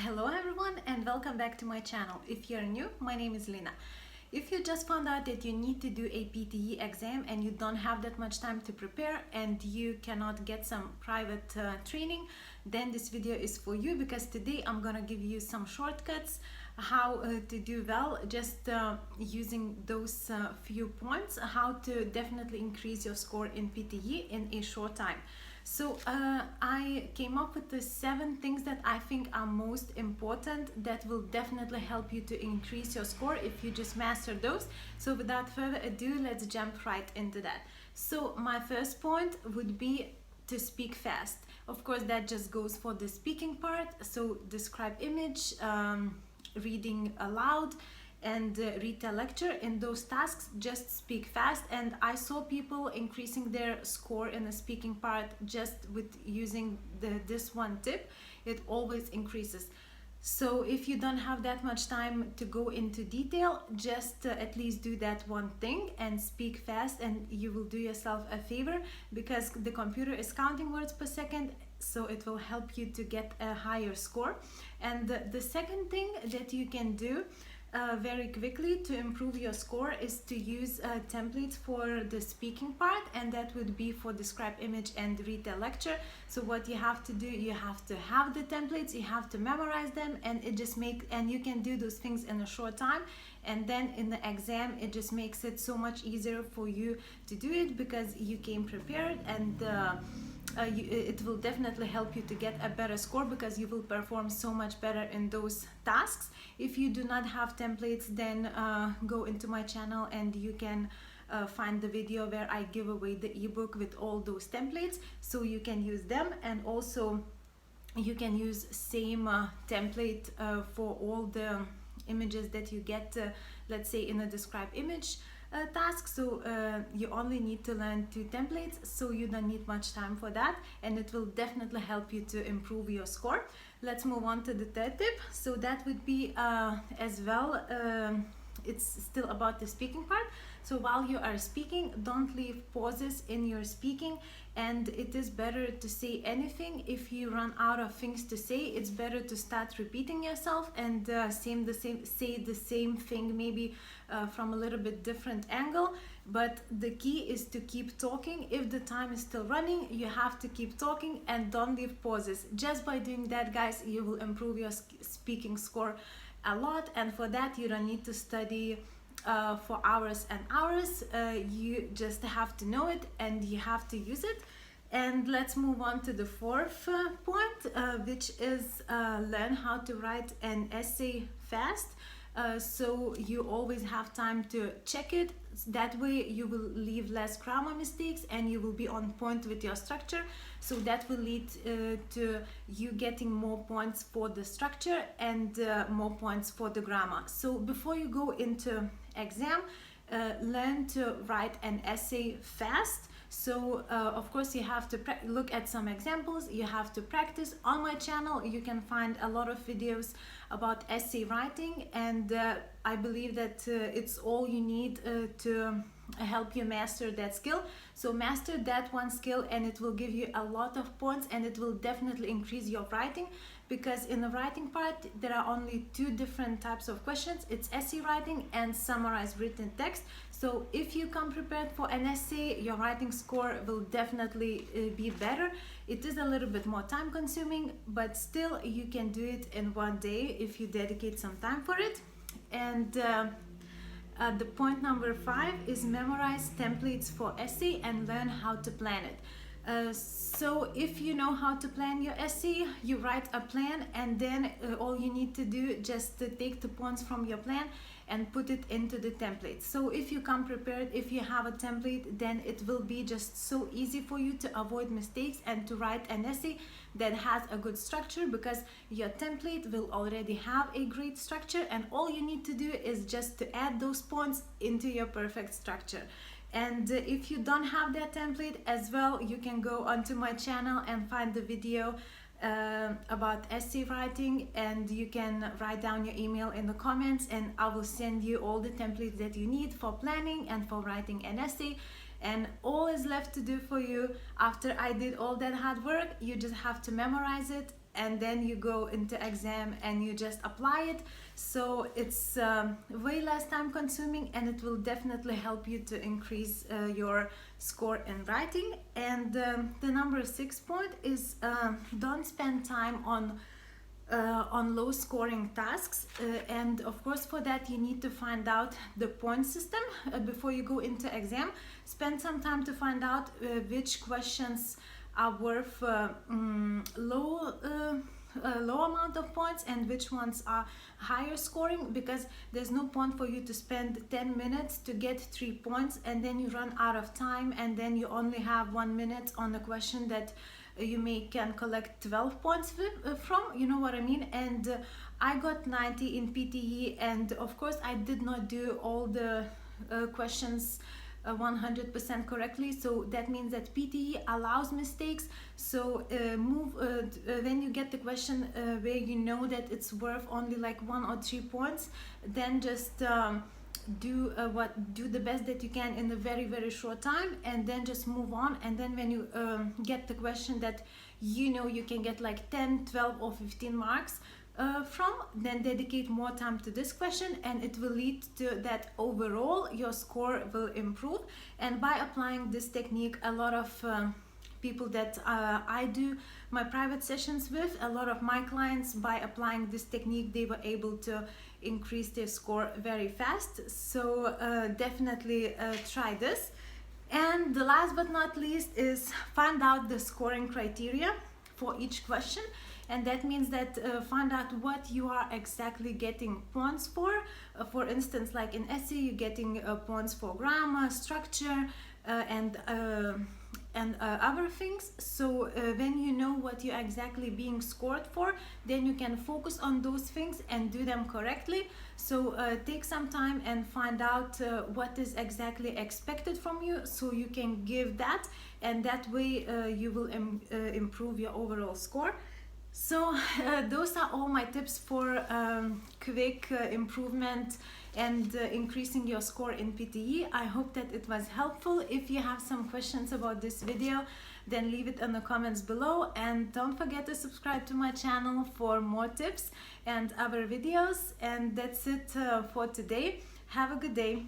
Hello everyone and welcome back to my channel. If you're new, my name is Lina. If you just found out that you need to do a PTE exam and you don't have that much time to prepare and you cannot get some private training, then this video is for you, because today I'm gonna give you some shortcuts how to do well, just using those few points, how to definitely increase your score in PTE in a short time. So I came up with the 7 things that I think are most important that will definitely help you to increase your score if you just master those. So without further ado, let's jump right into that. So my first point would be to speak fast. Of course, that just goes for the speaking part. So describe image, reading aloud, and read a lecture. In those tasks, just speak fast, and I saw people increasing their score in the speaking part just with using this one tip. It always increases. So if you don't have that much time to go into detail, just at least do that one thing and speak fast, and you will do yourself a favor, because the computer is counting words per second, so it will help you to get a higher score. And the second thing that you can do very quickly to improve your score is to use templates for the speaking part, and that would be for describe image and read a lecture. So what you have to do, you have to have the templates, you have to memorize them, and you can do those things in a short time, and then in the exam it just makes it so much easier for you to do it because you came prepared, and it will definitely help you to get a better score because you will perform so much better in those tasks. If you do not have templates, then go into my channel and you can find the video where I give away the ebook with all those templates, so you can use them. And also you can use same template for all the images that you get, let's say in a describe image task. So you only need to learn 2 templates, so you don't need much time for that, and it will definitely help you to improve your score. Let's move on to the third tip. So that would be as well, it's still about the speaking part. So while you are speaking, don't leave pauses in your speaking, and it is better to say anything. If you run out of things to say, it's better to start repeating yourself and say the same thing, maybe from a little bit different angle. But the key is to keep talking. If the time is still running, you have to keep talking and don't leave pauses. Just by doing that, guys, you will improve your speaking score a lot, and for that you don't need to study for hours and hours. You just have to know it and you have to use it. And let's move on to the fourth point, which is learn how to write an essay fast. So you always have time to check it. That way you will leave less grammar mistakes and you will be on point with your structure. So that will lead to you getting more points for the structure and more points for the grammar. So before you go into exam, learn to write an essay fast. So of course you have to look at some examples, you have to practice. On my channel you can find a lot of videos about essay writing, and I believe that it's all you need to help you master that skill. So master that one skill and it will give you a lot of points, and it will definitely increase your writing, because in the writing part there are only 2 different types of questions. It's essay writing and summarized written text. So if you come prepared for an essay, your writing score will definitely be better. It is a little bit more time consuming, but still you can do it in one day if you dedicate some time for it. And the point number 5 is memorize templates for essay and learn how to plan it. So if you know how to plan your essay, you write a plan, and then all you need to do just to take the points from your plan and put it into the template. So if you come prepared, if you have a template, then it will be just so easy for you to avoid mistakes and to write an essay that has a good structure, because your template will already have a great structure, and all you need to do is just to add those points into your perfect structure. And if you don't have that template as well, you can go onto my channel and find the video about essay writing, and you can write down your email in the comments and I will send you all the templates that you need for planning and for writing an essay. And all is left to do for you after I did all that hard work, you just have to memorize it and then you go into exam and you just apply it. So it's way less time consuming, and it will definitely help you to increase your score in writing. And the number 6 point is don't spend time on low scoring tasks, and of course for that you need to find out the point system before you go into exam. Spend some time to find out which questions are worth low amount of points and which ones are higher scoring, because there's no point for you to spend 10 minutes to get 3 points and then you run out of time, and then you only have 1 minute on a question that you can collect 12 points from, you know what I mean. And I got 90 in PTE, and of course I did not do all the questions 100% correctly, so that means that PTE allows mistakes. So when you get the question where you know that it's worth only like 1 or 3 points, then just do the best that you can in a very short time, and then just move on. And then when you get the question that you know you can get like 10, 12 or 15 marks from, then dedicate more time to this question, and it will lead to that overall your score will improve. And by applying this technique, a lot of people that I do my private sessions with, a lot of my clients, by applying this technique, they were able to increase their score very fast. So definitely try this. And the last but not least is find out the scoring criteria for each question. And that means that find out what you are exactly getting points for. For instance, like in essay, you're getting points for grammar, structure, and other things. So when you know what you're exactly being scored for, then you can focus on those things and do them correctly. So take some time and find out what is exactly expected from you, so you can give that, and that way you will improve your overall score. So those are all my tips for quick improvement and increasing your score in PTE. I hope that it was helpful. If you have some questions about this video, then leave it in the comments below, and don't forget to subscribe to my channel for more tips and other videos. And that's it for today. Have a good day.